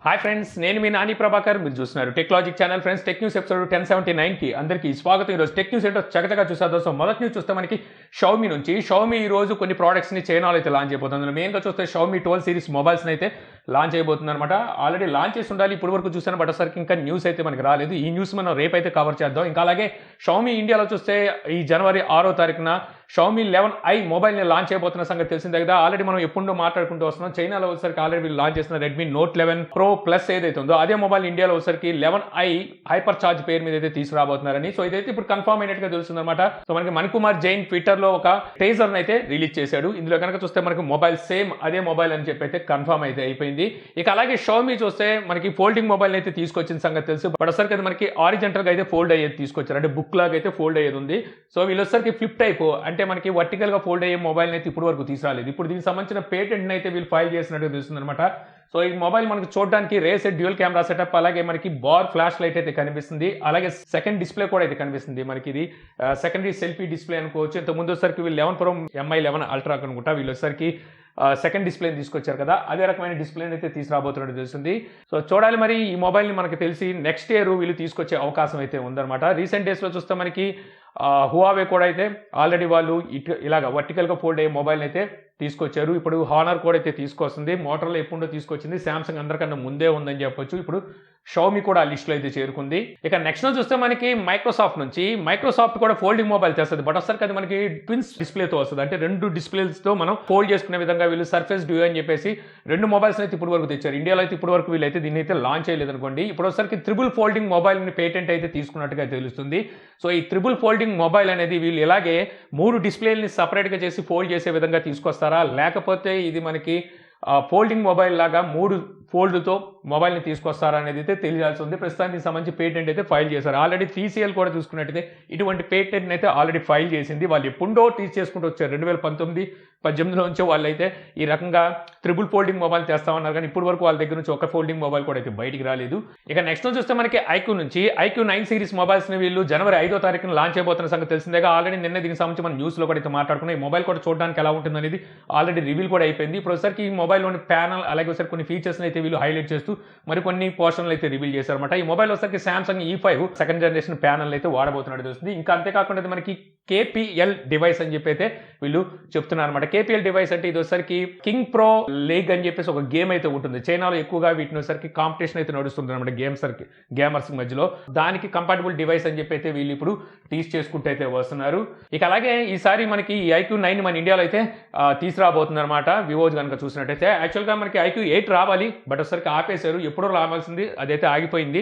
Hi friends, నేను మీ నాని ప్రభాకర్. మీరు చూస్తున్నారు technologic channel. Friends, tech news episode 1079కి అందరికీ స్వాగతం. ఈరోజు టెక్ న్యూస్ ఏంటో చక్కగా చూసేద్దాం. సో మొదటి న్యూస్ చూస్తే మనకి షావమీ నుంచి ఈ రోజు కొన్ని ప్రోడక్ట్స్ని చైనాలో అయితే లాంచ్ అయిపోతుంది. మెయిన్గా చూస్తే షావమీ 12 సిరీస్ మొబైల్స్ని అయితే లాంచ్ అయిపోతుంది అనమాట. ఆల్రెడీ లాంచ్ చేసి ఉండాలి, ఇప్పుడు వరకు చూసాను, బట్ ఒకసారికి ఇంకా న్యూస్ అయితే మనకి రాలేదు. ఈ న్యూస్ మనం రేపైతే కవర్ చేద్దాం. ఇంకా అలాగే షావమీ ఇండియాలో చూస్తే ఈ జనవరి 6వ తారీఖున షావమీ 11i మొబైల్ని లాంచ్ అయిపోతున్న సంగతి తెలిసిందే కదా. ఆల్రెడీ మనం ఎప్పుడో మాట్లాడుకుంటూ వస్తున్నాం. చైనాలో వచ్చేసరికి ఆల్రెడీ వీళ్ళు లాంచ్ చేసిన రెడ్మీ నోట్ 11 ప్రో ప్లస్ ఏదైతే ఉందో అదే మొబైల్ ఇండియాలో వచ్చేసరికి 11i హైపర్ చార్జ్ పేరు మీద అయితే తీసుకురాబోతున్నారని. సో ఇదైతే ఇప్పుడు కన్ఫర్మ్ అయినట్టుగా తెలుస్తుంది అనమాట. సో మనకి మణికుమార్ జైన్ ట్విట్టర్ లో ఒక టేజర్ అయితే రిలీజ్ చేశాడు. ఇందులో కనుక చూస్తే మనకి మొబైల్ సేమ్ అదే మొబైల్ అని చెప్పి అయితే కన్ఫర్మ్ అయితే అయిపోయింది. ఇక అలాగే షావమీ చూస్తే మనకి ఫోల్డింగ్ మొబైల్ అయితే తీసుకొచ్చిన సంగతి తెలుసు. బట్ ఒకసారికి అది మనకి ఆరిజెంటల్ గా అయితే ఫోల్డ్ అయ్యేది తీసుకొచ్చారు, అంటే బుక్ లాగా అయితే ఫోల్డ్ అయ్యేది ఉంది. సో వీళ్ళొసరికి ఫ్లిప్ టైప్, అంటే మనకి వర్టికల్ గా ఫోల్డ్ అయ్యే మొబైల్ అయితే ఇప్పుడు వరకు తీసుకురాలేదు. ఇప్పుడు దీనికి సంబంధించిన పేటెంట్ అయితే వీళ్ళు ఫైల్ చేసినట్టు తెలుస్తుంది అనమాట. సో ఈ మొబైల్ మనకి చూడడానికి రేసెట్ డ్యూయల్ కెమెరా సెటప్, అలాగే మనకి బార్ ఫ్లాష్ లైట్ అయితే కనిపిస్తుంది, అలాగే సెకండ్ డిస్ప్లే కూడా అయితే కనిపిస్తుంది. మనకి ఇది సెకండరీ సెల్ఫీ డిస్ప్లే అనుకోవచ్చు. ఇంత ముందు వచ్చరికి వీళ్ళు 11 ప్రో MI 11 అల్ట్రా అనుకుంటా వీళ్ళు వచ్చరికి సెకండ్ డిస్ప్లేని తీసుకొచ్చారు కదా, అదే రకమైన డిస్ప్లేని అయితే తీసుకురాబోతున్నట్టు తెలుస్తుంది. సో చూడాలి మరి ఈ మొబైల్ని మనకి తెలిసి నెక్స్ట్ ఇయర్ వీళ్ళు తీసుకొచ్చే అవకాశం అయితే ఉందన్నమాట. రీసెంట్ డేస్లో చూస్తే మనకి హువావే కూడా అయితే ఆల్రెడీ వాళ్ళు ఇలాగ వర్టికల్గా ఫోల్డ్ అయ్యే మొబైల్ అయితే తీసుకొచ్చారు. ఇప్పుడు హానర్ కూడా అయితే తీసుకొస్తుంది. మోటర్లో ఎప్పుడో తీసుకొచ్చింది, శాంసంగ్ అందరికన్నా ముందే ఉందని చెప్పొచ్చు. ఇప్పుడు షావమీ కూడా ఆ లిస్ట్లో అయితే చేరుకుంది. ఇక నెక్స్ట్ చూస్తే మనకి మైక్రోసాఫ్ట్ కూడా ఫోల్డింగ్ మొబైల్ తెస్తుంది. బట్ ఒకసారి అది మనకి ట్విన్స్ డిస్ప్లేతో వస్తుంది, అంటే రెండు డిస్ప్లేస్తో మనం ఫోల్డ్ చేసుకునే విధంగా వీళ్ళు సర్ఫేస్ డ్యూ అని చెప్పేసి రెండు మొబైల్స్ అయితే ఇప్పుడు వరకు తెచ్చారు. ఇండియాలో అయితే ఇప్పుడు వరకు వీళ్ళైతే దీన్ని అయితే లాంచ్ చేయలేదు అనుకోండి. ఇప్పుడు ఒకసారికి త్రిబుల్ ఫోల్డింగ్ మొబైల్ని పేటెంట్ అయితే తీసుకున్నట్టుగా తెలుస్తుంది. సో ఈ త్రిబుల్ ఫోల్డింగ్ మొబైల్ అనేది వీళ్ళు ఇలాగే 3 డిస్ప్లేని సపరేట్గా చేసి ఫోల్డ్ చేసే విధంగా తీసుకొస్తారా, లేకపోతే ఇది మనకి ఫోల్డింగ్ మొబైల్ లాగా 3 ఫోల్డ్తో మొబైల్ని తీసుకొస్తారా అనేది అయితే తెలియాల్సి ఉంది. ప్రస్తుతానికి సంబంధించి పేటెంట్ అయితే ఫైల్ చేశారు. ఆల్రెడీ TCL కూడా చూసుకున్నట్టయితే ఇటువంటి పేటెంట్ అయితే ఆల్రెడీ ఫైల్ చేసింది. వాళ్ళు ఎప్పుడో టీచ్ చేసుకుంటూ వచ్చారు. 2019-18లో నుంచే వాళ్ళు అయితే ఈ రకంగా త్రిబుల్ ఫోల్డింగ్ మొబైల్ చేస్తామన్నారు, కానీ ఇప్పుడు వరకు వాళ్ళ దగ్గర నుంచి ఒక ఫోల్డింగ్ మొబైల్ కూడా అయితే బయటికి రాలేదు. ఇక నెక్స్ట్ చూస్తే మనకి iQOO 9 సిరీస్ మొబైల్స్ని వీళ్ళు జనవరి 5వ తారీఖున లాంచ్ అయిపోతున్న సంగతి తెలిసిందేగా. ఆల్రెడీ నిన్న దీనికి సంబంధించి మన న్యూస్లో కూడా అయితే మాట్లాడుకున్నాం. ఈ మొబైల్ కూడా చూడడానికి ఎలా ఉంటుంది అనేది ఆల్రెడీ రివీల్ కూడా అయిపోయింది. ఇప్పుడు ఒకసారికి ఈ మొబైల్లోని ప్యానల్, అలాగే ఒకసారి కొన్ని ఫీచర్స్ని అయితే వీళ్ళు హైలైట్ చేస్తూ మరికొన్ని పోర్షన్లు అయితే రివీల్ చేశారన్నమాట. ఈ మొబైల్ వచ్చరికి Samsung E5 second generation panel అయితే వాడబోతున్నట్టు తెలుస్తుంది. ఇంకా అంతేకాకుండా మనకి KPL డివైస్ అని చెప్పి అయితే వీళ్ళు చెప్తున్నారు అనమాట. KPL డివైస్ అంటే ఇది వచ్చరికి కింగ్ ప్రో లీగ్ అని చెప్పేసి ఒక గేమ్ అయితే ఉంటుంది. చైనాలో ఎక్కువగా వీటిని వచ్చరికి కాంపిటీషన్ అయితే నడుస్తుంది అనమాట గేమర్స్ మధ్యలో. దానికి కంపాటబుల్ డివైస్ అని చెప్పి అయితే వీళ్ళు ఇప్పుడు టీచ్ చేసుకుంటూ అయితే వస్తున్నారు. ఇక అలాగే ఈసారి మనకి ఈ iQOO 9 మన ఇండియాలో అయితే తీసుకురాబోతుంది అనమాట. వివో కనుక చూసినట్టయితే యాక్చువల్గా మనకి iQOO 8 రావాలి, బట్ ఒకసారికి ఆపేశారు. ఎప్పుడో రావాల్సింది అదైతే ఆగిపోయింది.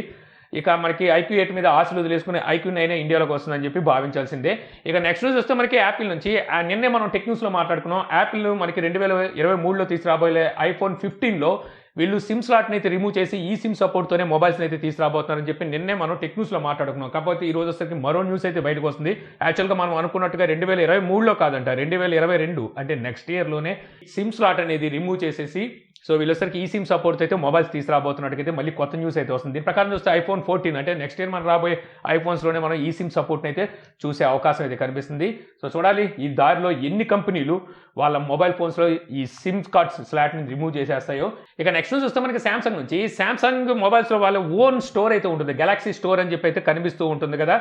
ఇక మనకి iQOO 8 మీద ఆశలు వదిలేసుకుని iQOO 9 ఇండియాలోకి వస్తుందని చెప్పి భావించాల్సిందే. ఇక నెక్స్ట్ న్యూస్ వస్తే మనకి యాపిల్ నుంచి నిన్నే మనం టెక్న్యూస్లో మాట్లాడుకున్నాం. యాపిల్ మనకి 2023లో తీసుకురాబోయే iPhone 15లో వీళ్ళు సిమ్ స్లాట్ని అయితే రిమూవ్ చేసి ఈ సిమ్ సపోర్ట్తోనే మొబైల్స్ని అయితే తీసుకురాబోతున్నారని చెప్పి నిన్నే మనం టెక్న్యూస్లో మాట్లాడుకున్నాం. కాకపోతే ఈ రోజు వచ్చేసరికి మరో న్యూస్ అయితే బయటకు వస్తుంది. యాక్చువల్గా మనం అనుకున్నట్టుగా 2023లో కాదంట, 2022 అంటే నెక్స్ట్ ఇయర్లోనే సిమ్ స్లాట్ అనేది రిమూవ్ చేసేసి సో వీళ్ళొసరికి ఈ సిమ్ సపోర్ట్ అయితే మొబైల్స్ తీసుకురాబోతున్నట్టుకైతే మళ్ళీ కొత్త న్యూస్ అయితే వస్తుంది. దీని ప్రకారం చూస్తే iPhone 14 అంటే నెక్స్ట్ ఇయర్ మనం రాబోయే ఐఫోన్స్లోనే మనం ఈ సిమ్ సపోర్ట్ని అయితే చూసే అవకాశం అయితే కనిపిస్తుంది. సో చూడాలి ఈ దారిలో ఎన్ని కంపెనీలు వాళ్ళ మొబైల్ ఫోన్స్లో ఈ సిమ్ కార్డ్స్ స్లాట్ని రిమూవ్ చేసేస్తాయో. ఇక నెక్స్ట్ చూస్తే మనకి సామ్సంగ్ నుంచి సామ్సంగ్ మొబైల్స్లో వాళ్ళ ఓన్ స్టోర్ అయితే ఉంటుంది, గెలాక్సీ స్టోర్ అని చెప్పి అయితే కనిపిస్తూ ఉంటుంది కదా.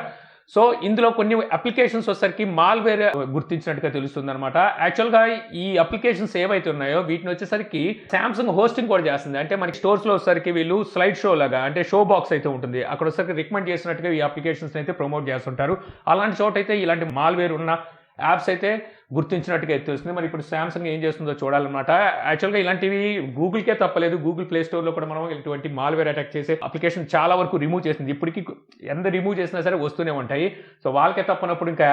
సో ఇందులో కొన్ని అప్లికేషన్స్ వచ్చేసరికి మాల్వేర్ గుర్తించినట్టుగా తెలుస్తుంది అనమాట. యాక్చువల్గా ఈ అప్లికేషన్స్ ఏవైతే ఉన్నాయో వీటిని వచ్చేసరికి సామ్సంగ్ హోస్టింగ్ కూడా చేస్తుంది. అంటే మనకి స్టోర్స్లో వచ్చేసరికి వీళ్ళు స్లైడ్ షో లాగా, అంటే షో బాక్స్ అయితే ఉంటుంది, అక్కడ వచ్చేసరికి రికమెండ్ చేసినట్టుగా ఈ అప్లికేషన్స్ అయితే ప్రమోట్ చేస్తుంటారు. అలాంటి చోట అయితే ఇలాంటి మాల్వేర్ ఉన్న యాప్స్ అయితే గుర్తించినట్టుగా తెలుస్తుంది. మరి ఇప్పుడు సామ్సంగ్ ఏం చేస్తుందో చూడాలన్నమాట. యాక్చువల్గా ఇలాంటివి గూగుల్కే తప్పలేదు, గూగుల్ ప్లే స్టోర్లో కూడా మనం ఇటువంటి మాల్వేర్ అటాక్ చేసే అప్లికేషన్ చాలా వరకు రిమూవ్ చేసింది. ఇప్పటికీ ఎంత రిమూవ్ చేసినా సరే వస్తూనే ఉంటాయి. సో వాళ్ళకే తప్పనప్పుడు ఇంకా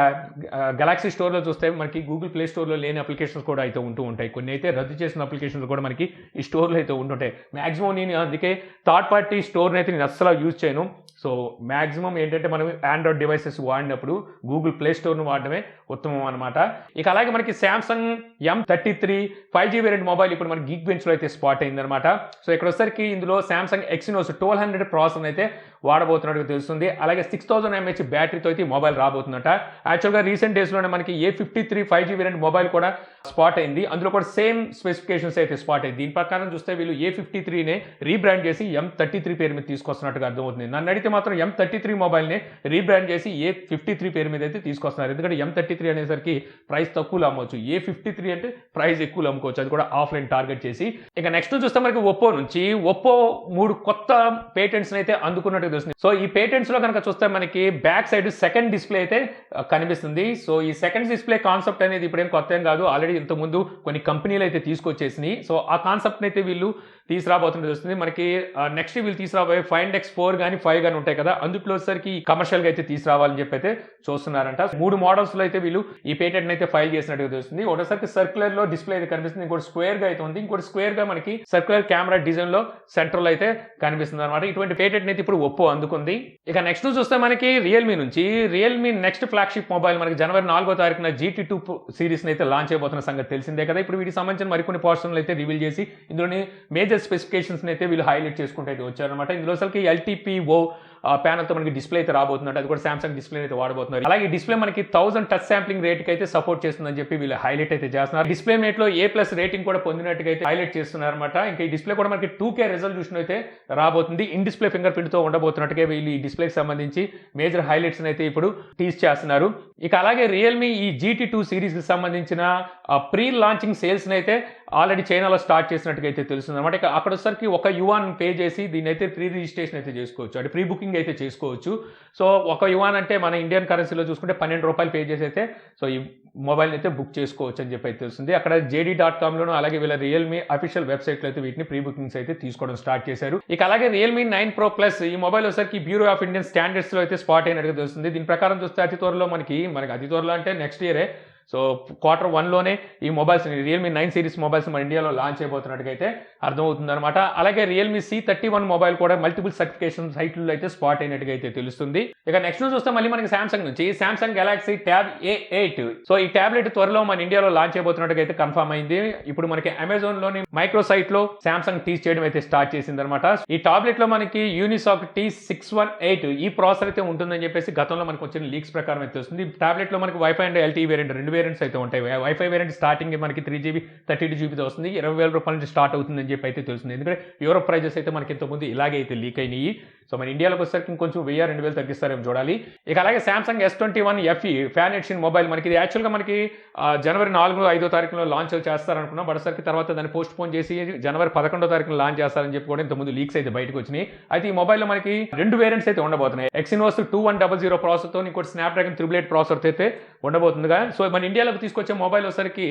గెలాక్సీ స్టోర్లో చూస్తే మనకి గూగుల్ ప్లే స్టోర్లో లేని అప్లికేషన్స్ కూడా అయితే ఉంటూ ఉంటాయి. కొన్ని అయితే రద్దు చేసిన అప్లికేషన్స్ కూడా మనకి ఈ స్టోర్లో అయితే ఉంటుంటాయి. మ్యాక్సిమం నేను అందుకే థర్డ్ పార్టీ స్టోర్ని అయితే నేను అస్సలు యూజ్ చేయను. సో మ్యాక్సిమం ఏంటంటే మనం ఆండ్రాయిడ్ డివైసెస్ వాడినప్పుడు గూగుల్ ప్లే స్టోర్ను వాడడమే ఉత్తమం అనమాట. ఇక అలాగే మనకి Samsung M33 5G variant mobile ఇప్పుడు మనకి గీక్ బెంచ్ లో అయితే స్పాట్ అయిందనమాట. సో ఇక్కడ వచ్చేసరికి ఇందులో సామ్సంగ్ ఎక్సినోస్ 1200 ప్రాసెసర్ అయితే వాడబోతున్నట్టు తెలుస్తుంది. అలాగే 6000 mAh బ్యాటరీతో అయితే మొబైల్ రాబోతుందట. యాక్చువల్గా రీసెంట్ డేస్ లోనే మనకి A53 5G వేరియంట్ మొబైల్ కూడా స్పాట్ అయింది. అందులో కూడా సేమ్ స్పెసిఫికేషన్స్ అయితే స్పాట్ అయింది. దీని ప్రకారం చూస్తే వీళ్ళు A53నే రీబ్రాండ్ చేసి M33 పేరు మీద తీసుకొస్తున్నట్టుగా అర్థమవుతుంది. నన్ను అడిగితే మాత్రం M33 మొబైల్ని రీబ్రాండ్ చేసి A53 పేరు మీద అయితే తీసుకొస్తున్నారు. ఎందుకంటే M33 అనేసరికి ప్రైస్ తక్కువలో అమ్మవచ్చు, A53 అంటే ప్రైస్ ఎక్కువలో అమ్ముకోవచ్చు, అది కూడా ఆఫ్లైన్ టార్గెట్ చేసి. ఇక నెక్స్ట్ చూస్తే మనకి ఒప్పో నుంచి ఒప్పో 3 కొత్త పేటెంట్స్ అయితే అందుకున్నట్టు తెలుస్తుంది. సో ఈ పేటెంట్స్ లో కనుక చూస్తే మనకి బ్యాక్ సైడ్ సెకండ్ డిస్ప్లే అయితే కనిపిస్తుంది. సో ఈ సెకండ్ డిస్ప్లే కాన్సెప్ట్ అనేది ఇప్పుడేం కొత్త ఏం కాదు, ఆల్రెడీ ఇంతకుముందు కొన్ని కంపెనీలు అయితే తీసుకొచ్చేసినాయి. సో ఆ కాన్సెప్ట్ అయితే వీళ్ళు తీసుకురాబోతున్నది వస్తుంది. మనకి నెక్స్ట్ వీళ్ళు తీసుకురాబోయే 5X4 కానీ 5 కానీ ఉంటాయి కదా, అందులో వచ్చేసరికి కమర్షియల్ గా అయితే తీసుకురావాలని చెప్పి అయితే చూస్తున్నారంట. 3 మోడల్స్ లో అయితే వీళ్ళు ఈ పేటెంట్ అయితే ఫైల్ చేసినట్టుగా తెలుస్తుంది. ఒకటేసరికి సర్క్యులర్ లో డిస్ప్లే అయితే కనిపిస్తుంది, ఇంకోటి స్క్వేర్ గా అయితే ఉంది, ఇంకోటి స్క్వేర్ గా మనకి సర్క్యులర్ కెమెరా డిజైన్ లో సెంటర్ లో అయితే కనిపిస్తుంది అనమాట. ఇటువంటి పేటెంట్ అయితే ఇప్పుడు ఒప్పో అందుకుంది. ఇక నెక్స్ట్ చూస్తే మనకి రియల్మీ నుంచి రియల్మీ నెక్స్ట్ ఫ్లాగ్షిప్ మొబైల్ మనకి జనవరి 4వ తారీఖున GT2 సిరీస్ అయితే లాంచ్ అయిపోతున్న సంగతి తెలిసిందే కదా. ఇప్పుడు వీటికి సంబంధించిన మరికొన్ని పోర్షన్లు అయితే రివీల్ చేసి ఇందులోని మేజర్ స్పెసిఫికేషన్స్ అయితే వీళ్ళు హైలైట్ చేసుకుంటూ అయితే వచ్చారనమాట. ఇందులో అసలుకి LTPO ప్యానల్ తో మనకి డిస్ప్లే అయితే రాబోతున్నట్టు, అది కూడా సామ్సంగ్ డిస్ప్లే అయితే వాడబోతున్నారు. అలాగే డిస్ప్లే మనకి 1000 టచ్ శాంప్లింగ్ రేట్ కి అయితే సపోర్ట్ చేస్తుందని చెప్పి వీళ్ళు హైలైట్ అయితే చేస్తున్నారు. డిస్ప్లే మేట్ లో A+ రేటింగ్ కూడా పొందినట్టుగా అయితే హైలైట్ చేస్తున్నారు అనమాట. ఇంకా ఈ డిస్ప్లే కూడా మనకి 2K రెజల్యూషన్ అయితే రాబోతుంది. ఇన్ డిస్ప్లే ఫింగర్ ప్రింట్ తో ఉండబోతున్నట్టుగా వీళ్ళు ఈ డిస్ప్లేకి సంబంధించి మేజర్ హైలైట్స్ అయితే ఇప్పుడు టీజ్ చేస్తున్నారు. ఇక అలాగే రియల్మీ ఈ GT2 సిరీస్ కి సంబంధించిన ప్రీ లాంచింగ్ సేల్స్ అయితే ఆల్రెడీ చైనాలో స్టార్ట్ చేసినట్టుగా అయితే తెలుస్తుంది అనమాట. ఇక అక్కడ వచ్చరికి $1 పే చేసి దీన్ని అయితే ప్రీ రిజిస్ట్రేషన్ అయితే చేసుకోవచ్చు, అంటే ప్రీ బుకింగ్ అయితే చేసుకోవచ్చు. సో $1 అంటే మన ఇండియన్ కరెన్సీలో చూసుకుంటే ₹12 పే చేసి అయితే సో ఈ మొబైల్ అయితే బుక్ చేసుకోవచ్చు అని చెప్పి అయితే తెలుస్తుంది. అక్కడ JD.comలోనూ అలాగే వీళ్ళ రియల్మీ అఫీషియల్ వెబ్సైట్లో అయితే వీటిని ప్రీ బుకింగ్స్ అయితే తీసుకోవడం స్టార్ట్ చేశారు. ఇక అలాగే రియల్మీ 9 Pro Plus ఈ మొబైల్ వచ్చరికి బ్యూరో ఆఫ్ ఇండియన్ స్టాండర్డ్స్ లో అయితే స్పాట్ అయినట్టుగా తెలుస్తుంది. దీని ప్రకారం చూస్తే అతి త్వరలో మనకి అతి త్వరలో అంటే నెక్స్ట్ ఇయరే, సో Q1లోనే ఈ మొబైల్స్ రియల్మీ 9 సిరీస్ మొబైల్స్ మన ఇండియాలో లాంచ్ అయిపోతున్నట్టుగా అయితే అర్థమవుతుంది అనమాట. అలాగే రియల్మీ C31 మొబైల్ కూడా మల్టిపుల్ సర్టిఫికేషన్ సైట్లలో అయితే స్పాట్ అయినట్టుగా అయితే తెలుస్తుంది. ఇక నెక్స్ట్ చూస్తే మళ్ళీ మనకి సామ్సంగ్ నుంచి Samsung Galaxy tab A8, so ఈ టాబ్లెట్ త్వరలో మన ఇండియాలో లాంచ్ అయిపోతున్నట్టుగా అయితే కన్ఫర్మ్ అయింది. ఇప్పుడు మనకి అమెజాన్ లోని మైక్రో సైట్ లో సామ్సంగ్ టీస్ చేయడం అయితే స్టార్ట్ చేసింది అనమాట. ఈ టాబ్లెట్ లో మనకి యూనిసాక్ T618 ఈ ప్రాసెసర్ అయితే ఉంటుందని చెప్పేసి గతంలో మనకు వచ్చిన లీక్స్ ప్రకారం అయితే వస్తుంది. టాబ్లెట్ లో మనకి వైఫై అండ్ LTE వేరియంట్ రెండు వేరియంట్స్ అయితే ఉంటాయి. వైఫై వేరియంట్ స్టార్టింగ్ మనకి 3GB 32GB వస్తుంది, ₹20,000 నుంచి స్టార్ట్ అవుతుందని చెప్పి అయితే తెలుస్తుంది. ఎందుకంటే యూరోప్ ప్రైజెస్ అయితే మనకి ఇంతకుముందు ఇలాగే అయితే లీక్ అయినాయి. సో మన ఇండియాలోకి వచ్చేసరికి ఇంకొంచెం 1000-2000 తగ్గిస్తారేమో చూడాలి. ఇక అలాగే Samsung S21 FE fan edition mobile మనకి ఇది యాక్చువల్గా మనకి జనవరి 4-5 తారీఖులో లాంచ్ చేస్తారనుకున్నాం, బట్ సరికి తర్వాత దాన్ని పోస్ట్ పోన్ చేసి జనవరి 11వ తారీఖున లాంచ్ చేస్తారని చెప్పి కూడా ఇంతకుముందు లీక్స్ అయితే బయటకు వచ్చినాయి. అయితే ఈ మొబైల్లో మనకి 2 వేరియంట్స్ అయితే ఉండబోతున్నాయి. ఎక్సినోస్ 2100 ప్రాసెసర్తో ఇంకోటి స్నాప్డ్రాగన్ 888 ప్రాసెసర్ అయితే ఉండబోతుందిగా. సో మన ఇండియాలోకి తీసుకొచ్చే మొబైల్ వచ్చరికి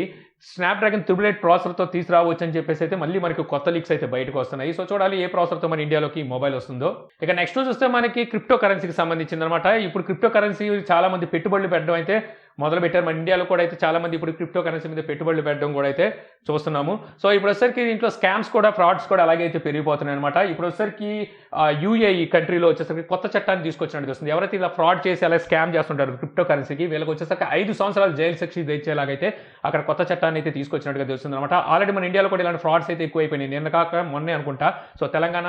స్నాప్డ్రాగన్ 888 ప్రాసెసర్తో తీసుకురావచ్చు అని చెప్పేసి అయితే మళ్ళీ మనకి కొత్త లీక్స్ అయితే బయటకు వస్తున్నాయి. సో చూడాలి ఏ ప్రాసెసర్తో మన ఇండియాలోకి మొబైల్ వస్తుందో. ఇక నెక్స్ట్ చూస్తే మనకి క్రిప్టో కరెన్సీకి సంబంధించింది అనమాట. ఇప్పుడు క్రిప్టో కరెన్సీ చాలా మంది పెట్టుబడులు పెట్టడం అయితే మొదలు పెట్టారు. మన ఇండియాలో కూడా అయితే చాలా మంది ఇప్పుడు క్రిప్టో కరెన్సీ మీద పెట్టుబడులు పెట్టడం కూడా అయితే చూస్తున్నాము. సో ఇప్పుడు వచ్చరికి దీంట్లో స్కామ్స్ కూడా ఫ్రాడ్స్ కూడా అలాగే అయితే పెరిగిపోతున్నాయి అనమాట. ఇప్పుడు వచ్చరికి UAE కంట్రీలో వచ్చేసరికి కొత్త చట్టాన్ని తీసుకొచ్చినట్టు వస్తుంది. ఎవరైతే ఇలా ఫ్రాడ్ చేసి అలా స్కామ్ చేస్తుంటారు క్రిప్టో కరెన్సీకి, వీళ్ళకి వచ్చేసరికి 5 సంవత్సరాలు జైలు శిక్ష ఇచ్చేలాగైతే అక్కడ కొత్త చట్టాన్ని అయితే తీసుకొచ్చినట్టుగా తెలుస్తుంది అనమాట. ఆల్రెడీ మన ఇండియాలో కూడా ఇలాంటి ఫ్రాడ్స్ అయితే ఎక్కువైపోయినాయి. నిన్న కాక మొన్నే అనుకుంటా సో తెలంగాణ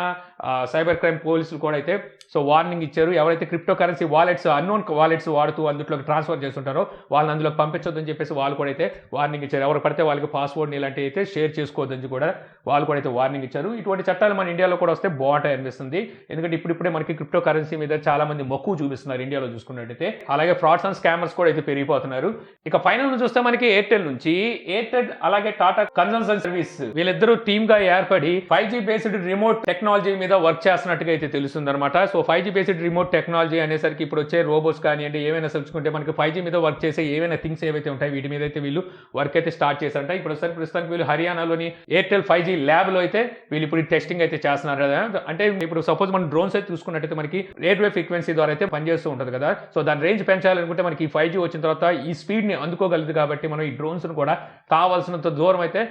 సైబర్ క్రైమ్ పోలీసులు కూడా అయితే సో వార్నింగ్ ఇచ్చారు. ఎవరైతే crypto currency wallets unknown wallets వాడుతూ అందులోకి ట్రాన్స్ఫర్ చేస్తుంటారో వాళ్ళని అందులో పంపించొద్దని చెప్పేసి వాళ్ళు కూడా అయితే వార్నింగ్ ఇచ్చారు. ఎవరు పడితే వాళ్ళకి పాస్వర్డ్ ఇలాంటివి అయితే షేర్ చేసుకోవద్దని కూడా వాళ్ళు కూడా అయితే వార్నింగ్ ఇచ్చారు. ఇటువంటి చట్టాలు మన ఇండియాలో కూడా వస్తే బాగుంటాయి అనిపిస్తుంది. ఎందుకంటే ఇప్పుడిప్పుడే మనకి క్రిప్టో కరెన్సీ మీద చాలా మంది మక్కువ చూపిస్తున్నారు ఇండియాలో చూసుకున్నట్టయితే. అలాగే ఫ్రాడ్స్ అండ్ స్కామర్స్ కూడా అయితే పెరిగిపోతున్నారు. ఇక ఫైనల్ చూస్తే మనకి ఎయిర్టెల్ నుంచి ఎయిర్టెల్ అలాగే టాటా కన్సల్టెన్సీ సర్వీస్ వీళ్ళిద్దరూ టీమ్ గా ఏర్పడి 5G బేస్డ్ రిమోట్ టెక్నాలజీ మీద వర్క్ చేస్తున్నట్టుగా అయితే తెలుస్తుంది అనమాట. So 5G based remote technology అనేసరికి ఇప్పుడు వచ్చే రోబోట్స్ కానివ్వండి ఏమైనా చూసుకుంటే మనకి 5G మీద వర్క్ చేసే ఏమైనా థింగ్స్ ఏవైతే ఉంటాయి వీటి మీద అయితే వీళ్ళు వర్క్ అయితే స్టార్ట్ చేశారంట. ఇప్పుడు ప్రస్తుతానికి వీళ్ళు హర్యానాలోని ఎయిర్టెల్ 5G ల్యాబ్ లో అయితే వీళ్ళు ఇప్పుడు టెస్టింగ్ అయితే చేస్తున్నారు కదా. అంటే ఇప్పుడు సపోజ్ మనం డ్రోన్స్ అయితే చూసుకున్నట్టయితే మనకి రేడియో ఫ్రీక్వెన్సీ ద్వారా అయితే పనిచేస్తూ ఉంటుంది కదా. సో దాని రేంజ్ పెంచాలనుకుంటే మనకి 5G వచ్చిన తర్వాత ఈ స్పీడ్ ని అందుకోగలదు కాబట్టి మనం ఈ డ్రోన్స్ ను కూడా కావాల్సినంత దూరం అయితే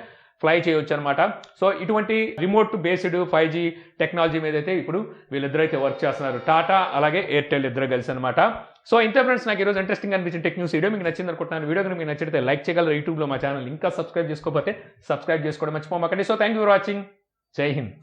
ఫ్లై చేయవచ్చు అనమాట. సో ఇటువంటి రిమోట్ బేస్డ్ 5G టెక్నాలజీ మీద అయితే ఇప్పుడు వీళ్ళిద్దరైతే వర్క్ చేస్తున్నారు, టాటా అలాగే ఎయిర్టెల్ ఇద్దరు కలిసి అనమాట. సో ఇంతే ఫ్రెండ్స్, నాకు ఈరోజు ఇంట్రెస్టింగ్ అనిపించిన టెక్ న్యూస్ వీడియో మీకు నచ్చింది అనుకుంటున్నాను. వీడియో కనుక మీకు నచ్చితే లైక్ చేయగలరు. యూట్యూబ్లో మా ఛానల్ ఇంకా సబ్స్క్రైబ్ చేసుకోకపోతే సబ్స్క్రైబ్ చేసుకోవడం మర్చిపోమాకండి. So thank you for watching. Jai Hind.